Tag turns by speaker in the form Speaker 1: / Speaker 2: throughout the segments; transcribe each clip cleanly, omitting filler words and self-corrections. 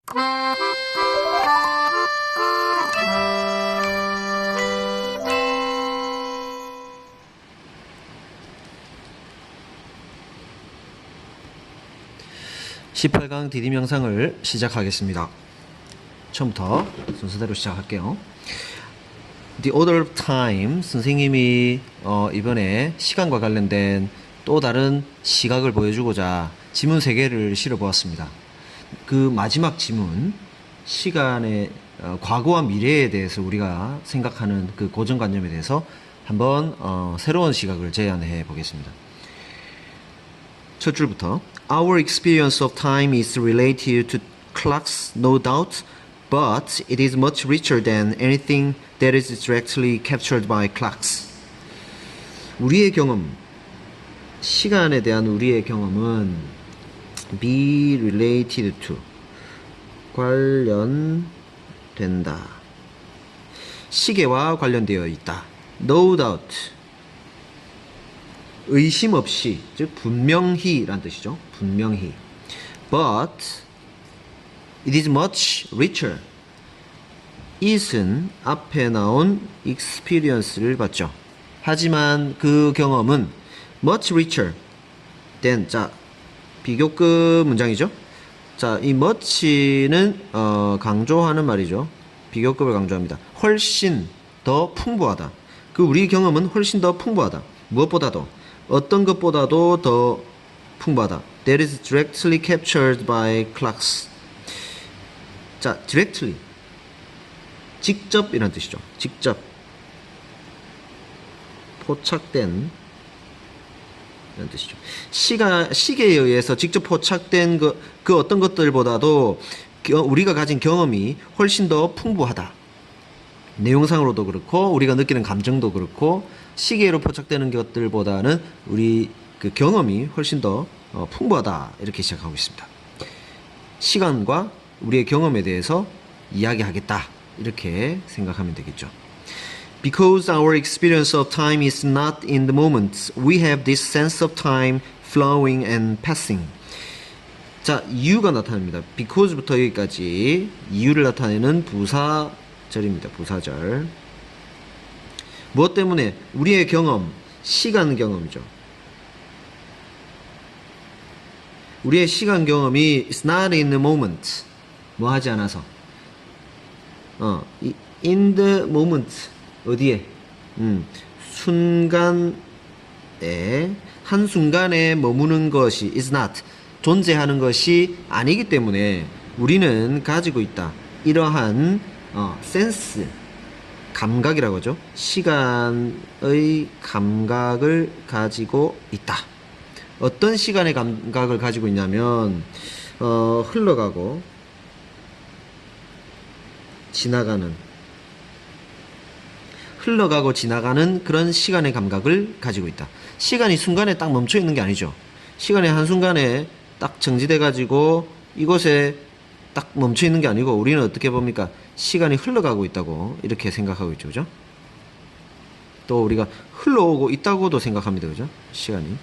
Speaker 1: 18강 디딤 영상을 시작하겠습니다. 처음부터 순서대로 시작할게요. The order of time, 선생님이 이번에 시간과 관련된 또 다른 시각을 보여주고자 지문 3개를 실어보았습니다. 그 마지막 지문, 시간의 과거와 미래에 대해서 우리가 생각하는 그 고정관념에 대해서 한번 새로운 시각을 제안해 보겠습니다. 첫 줄부터 Our experience of time is related to clocks, no doubt, but it is much richer than anything that is directly captured by clocks. 우리의 경험, 시간에 대한 우리의 경험은 be related to, 관련된다. 시계와 관련되어 있다. No doubt, 의심 없이, 즉 분명히 라는 뜻이죠. 분명히. But it is much richer. it은 앞에 나온 experience를 받죠. 하지만 그 경험은 much richer than, 자, 비교급 문장이죠. 자, 이 much는 강조하는 말이죠. 비교급을 강조합니다. 훨씬 더 풍부하다. 그 우리 경험은 훨씬 더 풍부하다. 무엇보다도, 어떤 것보다도 더 풍부하다. That is directly captured by clocks. 자, directly, 직접 이란 뜻이죠. 직접 포착된 이런 뜻이죠. 시계에 의해서 직접 포착된 그 어떤 것들보다도 우리가 가진 경험이 훨씬 더 풍부하다. 내용상으로도 그렇고 우리가 느끼는 감정도 그렇고 시계로 포착되는 것들보다는 우리 그 경험이 훨씬 더 풍부하다. 이렇게 시작하고 있습니다. 시간과 우리의 경험에 대해서 이야기하겠다. 이렇게 생각하면 되겠죠. Because our experience of time is not in the moment, we have this sense of time flowing and passing. 자, 이유가 나타납니다. Because부터 여기까지 이유를 나타내는 부사절입니다. 부사절. 무엇 때문에? 우리의 경험, 시간 경험이죠. 우리의 시간 경험이 is not in the moment. 뭐 하지 않아서. in the moment. 어디에? 순간에, 한순간에 머무는 것이 is not, 존재하는 것이 아니기 때문에 우리는 가지고 있다. 이러한 센스, 감각이라고 하죠. 시간의 감각을 가지고 있다. 어떤 시간의 감각을 가지고 있냐면 흘러가고 지나가는 그런 시간의 감각을 가지고 있다. 시간이 순간에 딱 멈춰 있는 게 아니죠. 시간이 한순간에 딱 정지돼 가지고 이곳에 딱 멈춰 있는 게 아니고 우리는 어떻게 봅니까? 시간이 흘러가고 있다고 이렇게 생각하고 있죠. 그죠? 또 우리가 흘러오고 있다고도 생각합니다. 그죠? 시간이.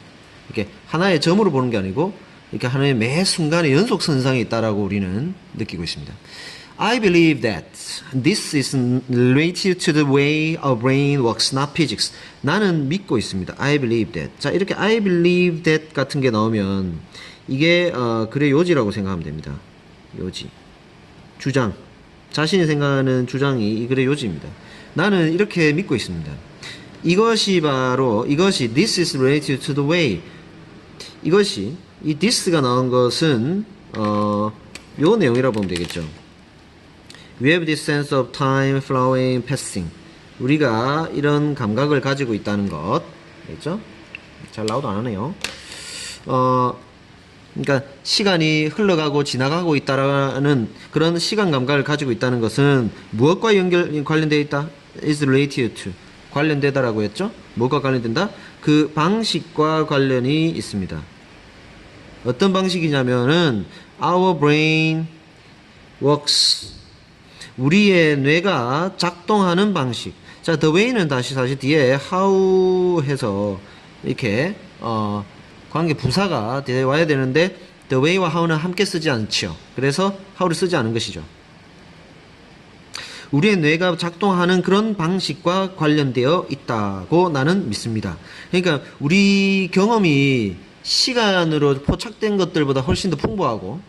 Speaker 1: 이렇게 하나의 점으로 보는 게 아니고 이렇게 하나의 매 순간에 연속선상에 있다라고 우리는 느끼고 있습니다. I believe that this is related to the way our brain works, not physics. 나는 믿고 있습니다. I believe that. 자, 이렇게 I believe that 같은 게 나오면 이게 글의 요지라고 생각하면 됩니다. 요지. 주장. 자신이 생각하는 주장이 이 글의 요지입니다. 나는 이렇게 믿고 있습니다. 이것이 this is related to the way. 이것이, 이 this가 나온 것은 요 내용이라고 보면 되겠죠. We have this sense of time flowing, passing. 우리가 이런 감각을 가지고 있다는 것. 알겠죠? 잘 나오도 안 하네요. 그러니까 시간이 흘러가고 지나가고 있다라는 그런 시간 감각을 가지고 있다는 것은 무엇과 관련되어 있다? is related to. 관련되다라고 했죠? 뭐가 관련된다? 그 방식과 관련이 있습니다. 어떤 방식이냐면은 our brain works, 우리의 뇌가 작동하는 방식. 자, the way는 다시 뒤에 how 해서 이렇게 관계 부사가 와야 되는데 the way와 how는 함께 쓰지 않죠. 그래서 how를 쓰지 않은 것이죠. 우리의 뇌가 작동하는 그런 방식과 관련되어 있다고 나는 믿습니다. 그러니까 우리 경험이 시간으로 포착된 것들보다 훨씬 더 풍부하고,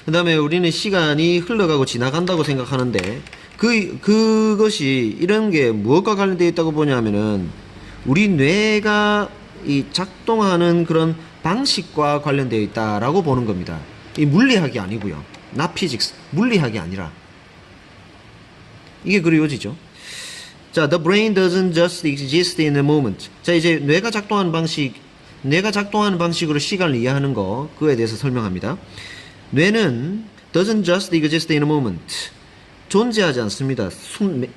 Speaker 1: 그 다음에 우리는 시간이 흘러가고 지나간다고 생각하는데, 그것이 이런 게 무엇과 관련되어 있다고 보냐면은 우리 뇌가 이 작동하는 그런 방식과 관련되어 있다라고 보는 겁니다. 이 물리학이 아니고요. not physics. 물리학이 아니라. 이게 그리워지죠. 자, the brain doesn't just exist in a moment. 자, 이제 뇌가 작동하는 방식으로 시간을 이해하는 거, 그거에 대해서 설명합니다. 뇌는 doesn't just exist in a moment. 존재하지 않습니다.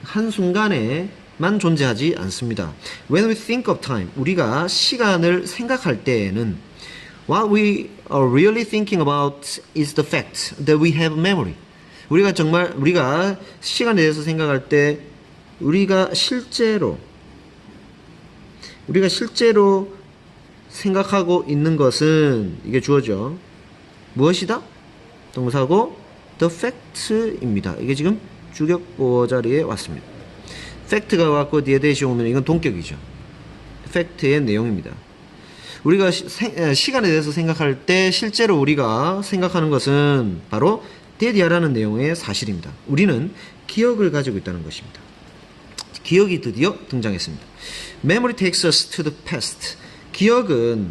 Speaker 1: 한순간에만 존재하지 않습니다. When we think of time, 우리가 시간을 생각할 때에는 what we are really thinking about is the fact that we have memory. 우리가 시간에 대해서 생각할 때 우리가 실제로 생각하고 있는 것은 이게 주어죠. 무엇이다? 동사고 the fact입니다. 이게 지금 주격보어 자리에 왔습니다. fact가 왔고 뒤에 대시 오면 이건 동격이죠. fact의 내용입니다. 우리가 시간에 대해서 생각할 때 실제로 우리가 생각하는 것은 바로 데디아라는 내용의 사실입니다. 우리는 기억을 가지고 있다는 것입니다. 기억이 드디어 등장했습니다. Memory takes us to the past. 기억은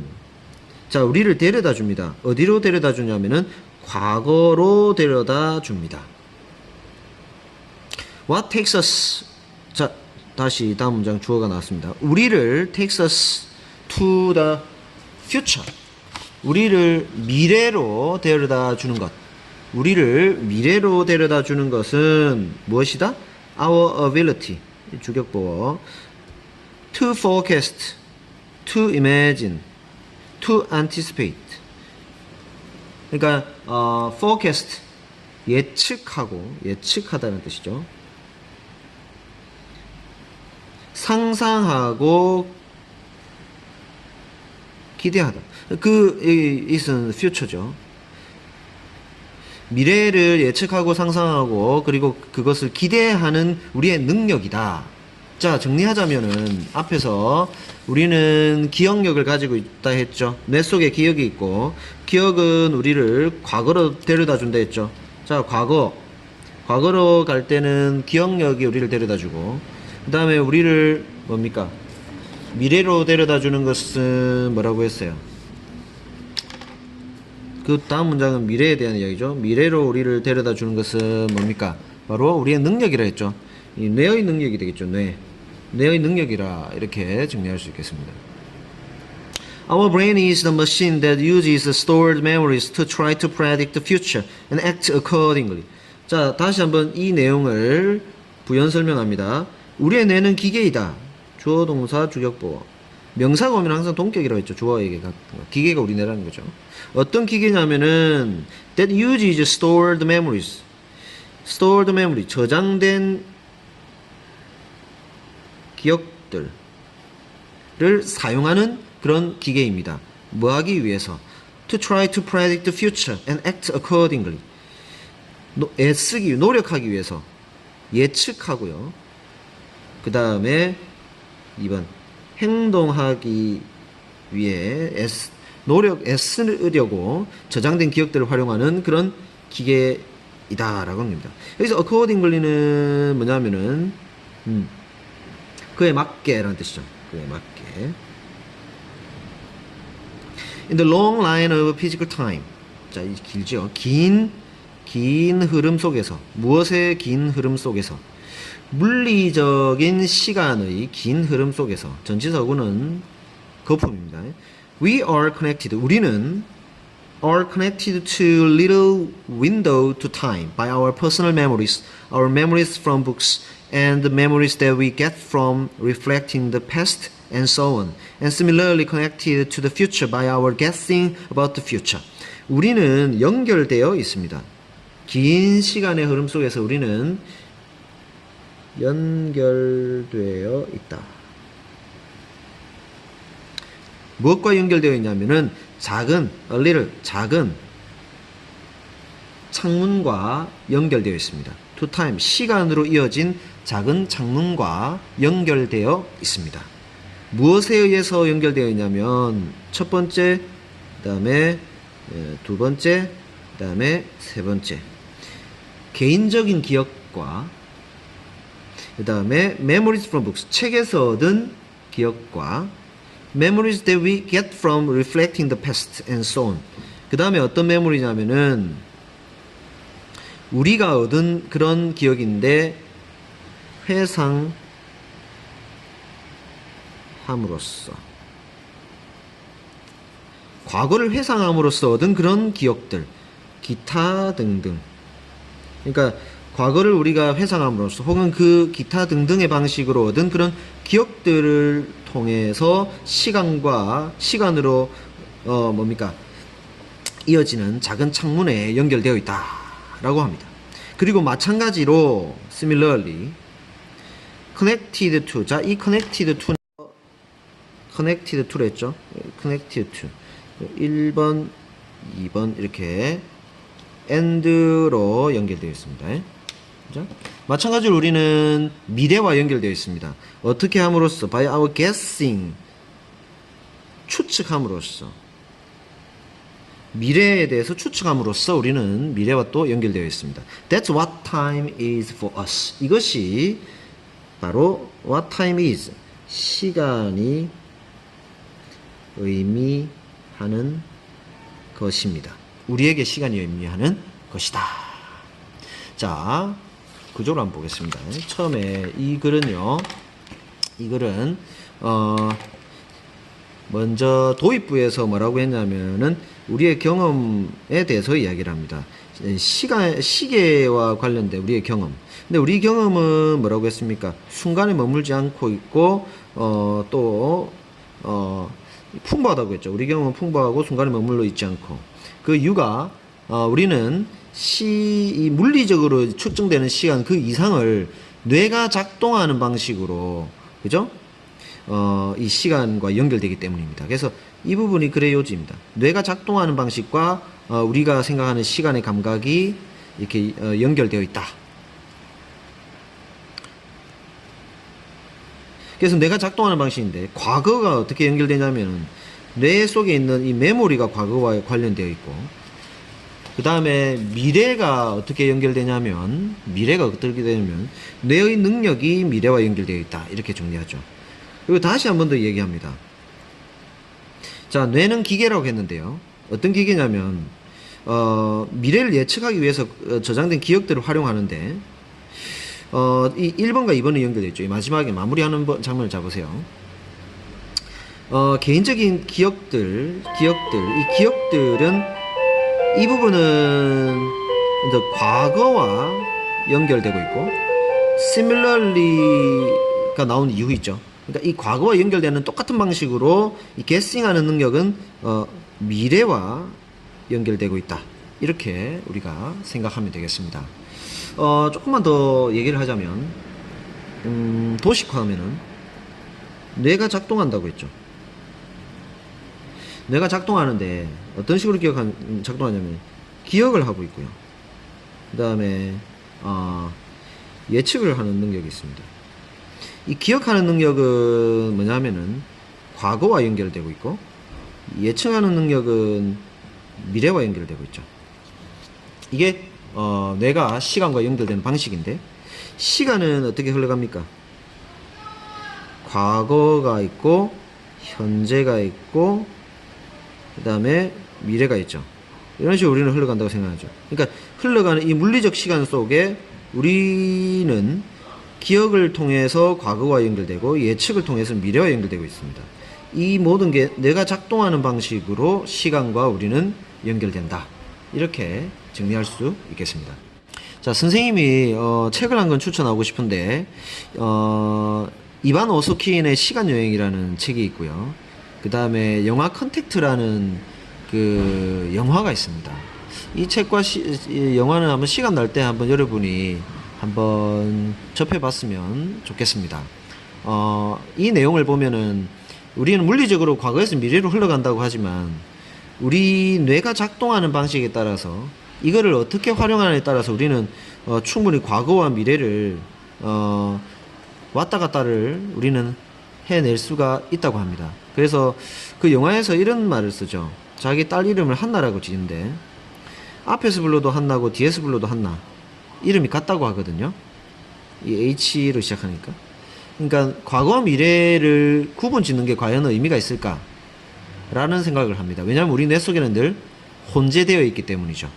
Speaker 1: 우리를 데려다 줍니다. 어디로 데려다 주냐면은 과거로 데려다 줍니다. What takes us? 다시 다음 문장 주어가 나왔습니다. 우리를 takes us to the future. 우리를 미래로 데려다 주는 것. 우리를 미래로 데려다 주는 것은 무엇이다? Our ability. 주격보어. To forecast. To imagine. To anticipate. 그러니까 forecast. 예측하다는 뜻이죠. 상상하고 기대하다. 이것은 future죠. 미래를 예측하고 상상하고 그리고 그것을 기대하는 우리의 능력이다. 자, 정리하자면은 앞에서 우리는 기억력을 가지고 있다 했죠. 뇌 속에 기억이 있고 기억은 우리를 과거로 데려다 준다 했죠. 자, 과거로 갈 때는 기억력이 우리를 데려다 주고, 그 다음에 우리를 뭡니까? 미래로 데려다 주는 것은 뭐라고 했어요? 그 다음 문장은 미래에 대한 이야기죠. 미래로 우리를 데려다 주는 것은 뭡니까? 바로 우리의 능력이라 했죠. 이 뇌의 능력이 되겠죠. 뇌의 능력이라 이렇게 정리할 수 있겠습니다. Our brain is the machine that uses stored memories to try to predict the future and act accordingly. 자, 다시 한번 이 내용을 부연 설명합니다. 우리의 뇌는 기계이다. 주어, 동사, 주격보어. 명사가 오면 항상 동격이라고 했죠. 주어에게 기계가 우리 뇌라는 거죠. 어떤 기계냐면은 that uses stored memories. stored memory, 저장된 기억들을 사용하는 그런 기계입니다. 뭐 하기 위해서? To try to predict the future and act accordingly. 노력하기 위해서 예측하고요. 그 다음에 2번 행동하기 위해 애쓰려고 저장된 기억들을 활용하는 그런 기계이다라고 합니다. 여기서 accordingly는 뭐냐면은 그에 맞게라는 뜻이죠. 그에 맞게. In the long line of physical time. 자, 이 길죠. 긴 흐름 속에서. 무엇의 긴 흐름 속에서? 물리적인 시간의 긴 흐름 속에서. 전치사구는 거품입니다. We are connected. 우리는 are connected to little window to time by our personal memories, our memories from books, and the memories that we get from reflecting the past, and so on. And similarly connected to the future by our guessing about the future. 우리는 연결되어 있습니다. 긴 시간의 흐름 속에서 우리는 연결되어 있다. 무엇과 연결되어 있냐면은 작은 창문과 연결되어 있습니다. to time, 시간으로 이어진 작은 창문과 연결되어 있습니다. 무엇에 의해서 연결되어 있냐면 첫 번째, 그 다음에 두 번째, 그 다음에 세 번째, 개인적인 기억과 그 다음에 memories from books, 책에서 얻은 기억과 memories that we get from reflecting the past and so on. 그 다음에 어떤 메모리냐면은 우리가 얻은 그런 기억인데 회상함으로써, 과거를 회상함으로써 얻은 그런 기억들, 기타 등등. 그러니까 과거를 우리가 회상함으로써 혹은 그 기타 등등의 방식으로 얻은 그런 기억들을 통해서 시간으로 이어지는 작은 창문에 연결되어 있다라고 합니다. 그리고 마찬가지로 similarly connected to, 자, 이 connected to를 했죠. connected to 1번, 2번 이렇게 and로 연결되어 있습니다. 자, 마찬가지로 우리는 미래와 연결되어 있습니다. 어떻게 함으로써? by our guessing, 추측함으로써, 미래에 대해서 추측함으로써 우리는 미래와 또 연결되어 있습니다. That's what time is for us. 이것이 바로 what time is, 시간이 의미하는 것입니다. 우리에게 시간이 의미하는 것이다. 자, 구조를 한번 보겠습니다. 처음에 이 글은요, 이 글은 먼저 도입부에서 뭐라고 했냐면은 우리의 경험에 대해서 이야기를 합니다. 시계와 관련된 우리의 경험. 근데 우리 경험은 뭐라고 했습니까? 순간에 머물지 않고 있고 풍부하다고 했죠. 우리 경험은 풍부하고 순간에 머물러 있지 않고, 그 이유가 우리는 이 물리적으로 측정되는 시간 그 이상을 뇌가 작동하는 방식으로, 그죠? 이 시간과 연결되기 때문입니다. 그래서 이 부분이 그래 요지입니다. 뇌가 작동하는 방식과 우리가 생각하는 시간의 감각이 이렇게 연결되어 있다. 그래서 뇌가 작동하는 방식인데, 과거가 어떻게 연결되냐면 뇌 속에 있는 이 메모리가 과거와 관련되어 있고, 그 다음에 미래가 어떻게 연결되냐면 뇌의 능력이 미래와 연결되어 있다. 이렇게 정리하죠. 그리고 다시 한 번 더 얘기합니다. 자, 뇌는 기계라고 했는데요. 어떤 기계냐면 미래를 예측하기 위해서 저장된 기억들을 활용하는데, 이 1번과 2번이 연결되어 있죠. 이 마지막에 마무리하는 장면을 잡으세요. 개인적인 기억들, 이 기억들은, 이 부분은 이제 과거와 연결되고 있고, similarly가 나온 이유 있죠. 그러니까 이 과거와 연결되는 똑같은 방식으로 이 guessing하는 능력은 미래와 연결되고 있다. 이렇게 우리가 생각하면 되겠습니다. 조금만 더 얘기를 하자면, 도식화하면은 뇌가 작동한다고 했죠. 뇌가 작동하는데 어떤 식으로 작동하냐면 기억을 하고 있고요. 그 다음에 예측을 하는 능력이 있습니다. 이 기억하는 능력은 뭐냐면은 과거와 연결되고 있고, 예측하는 능력은 미래와 연결되고 있죠. 이게 뇌가 시간과 연결되는 방식인데, 시간은 어떻게 흘러갑니까? 과거가 있고, 현재가 있고, 그 다음에 미래가 있죠. 이런 식으로 우리는 흘러간다고 생각하죠. 그러니까 흘러가는 이 물리적 시간 속에 우리는 기억을 통해서 과거와 연결되고, 예측을 통해서 미래와 연결되고 있습니다. 이 모든 게 뇌가 작동하는 방식으로 시간과 우리는 연결된다. 이렇게 정리할 수 있겠습니다. 자, 선생님이 책을 한 권 추천하고 싶은데, 이반 오소키인의 시간여행이라는 책이 있고요. 그 다음에 영화 컨택트라는 그 영화가 있습니다. 이 책과 이 영화는 한번 시간 날 때 한번 여러분이 한번 접해봤으면 좋겠습니다. 이 내용을 보면은 우리는 물리적으로 과거에서 미래로 흘러간다고 하지만 우리 뇌가 작동하는 방식에 따라서 이거를 어떻게 활용하느냐에 따라서 우리는 충분히 과거와 미래를 왔다 갔다를 우리는 해낼 수가 있다고 합니다. 그래서 그 영화에서 이런 말을 쓰죠. 자기 딸 이름을 한나라고 지는데 앞에서 불러도 한나고 뒤에서 불러도 한나, 이름이 같다고 하거든요. 이 H로 시작하니까. 그러니까 과거와 미래를 구분 짓는 게 과연 의미가 있을까? 라는 생각을 합니다. 왜냐하면 우리 뇌 속에는 늘 혼재되어 있기 때문이죠.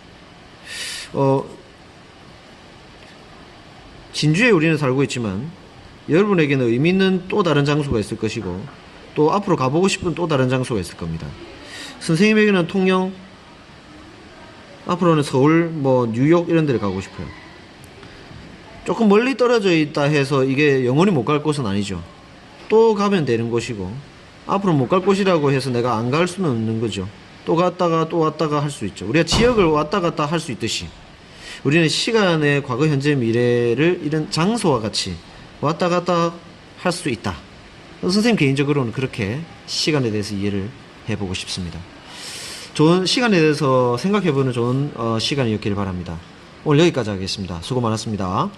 Speaker 1: 진주에 우리는 살고 있지만 여러분에게는 의미 있는 또 다른 장소가 있을 것이고 또 앞으로 가보고 싶은 또 다른 장소가 있을 겁니다. 선생님에게는 통영, 앞으로는 서울, 뉴욕 이런 데를 가고 싶어요. 조금 멀리 떨어져 있다 해서 이게 영원히 못 갈 곳은 아니죠. 또 가면 되는 곳이고 앞으로 못 갈 곳이라고 해서 내가 안 갈 수는 없는 거죠. 또 갔다가 또 왔다가 할 수 있죠. 우리가 지역을 왔다 갔다 할 수 있듯이 우리는 시간의 과거, 현재, 미래를 이런 장소와 같이 왔다 갔다 할 수 있다. 선생님 개인적으로는 그렇게 시간에 대해서 이해를 해보고 싶습니다. 좋은 시간에 대해서 생각해보는 좋은 시간이었길 바랍니다. 오늘 여기까지 하겠습니다. 수고 많았습니다.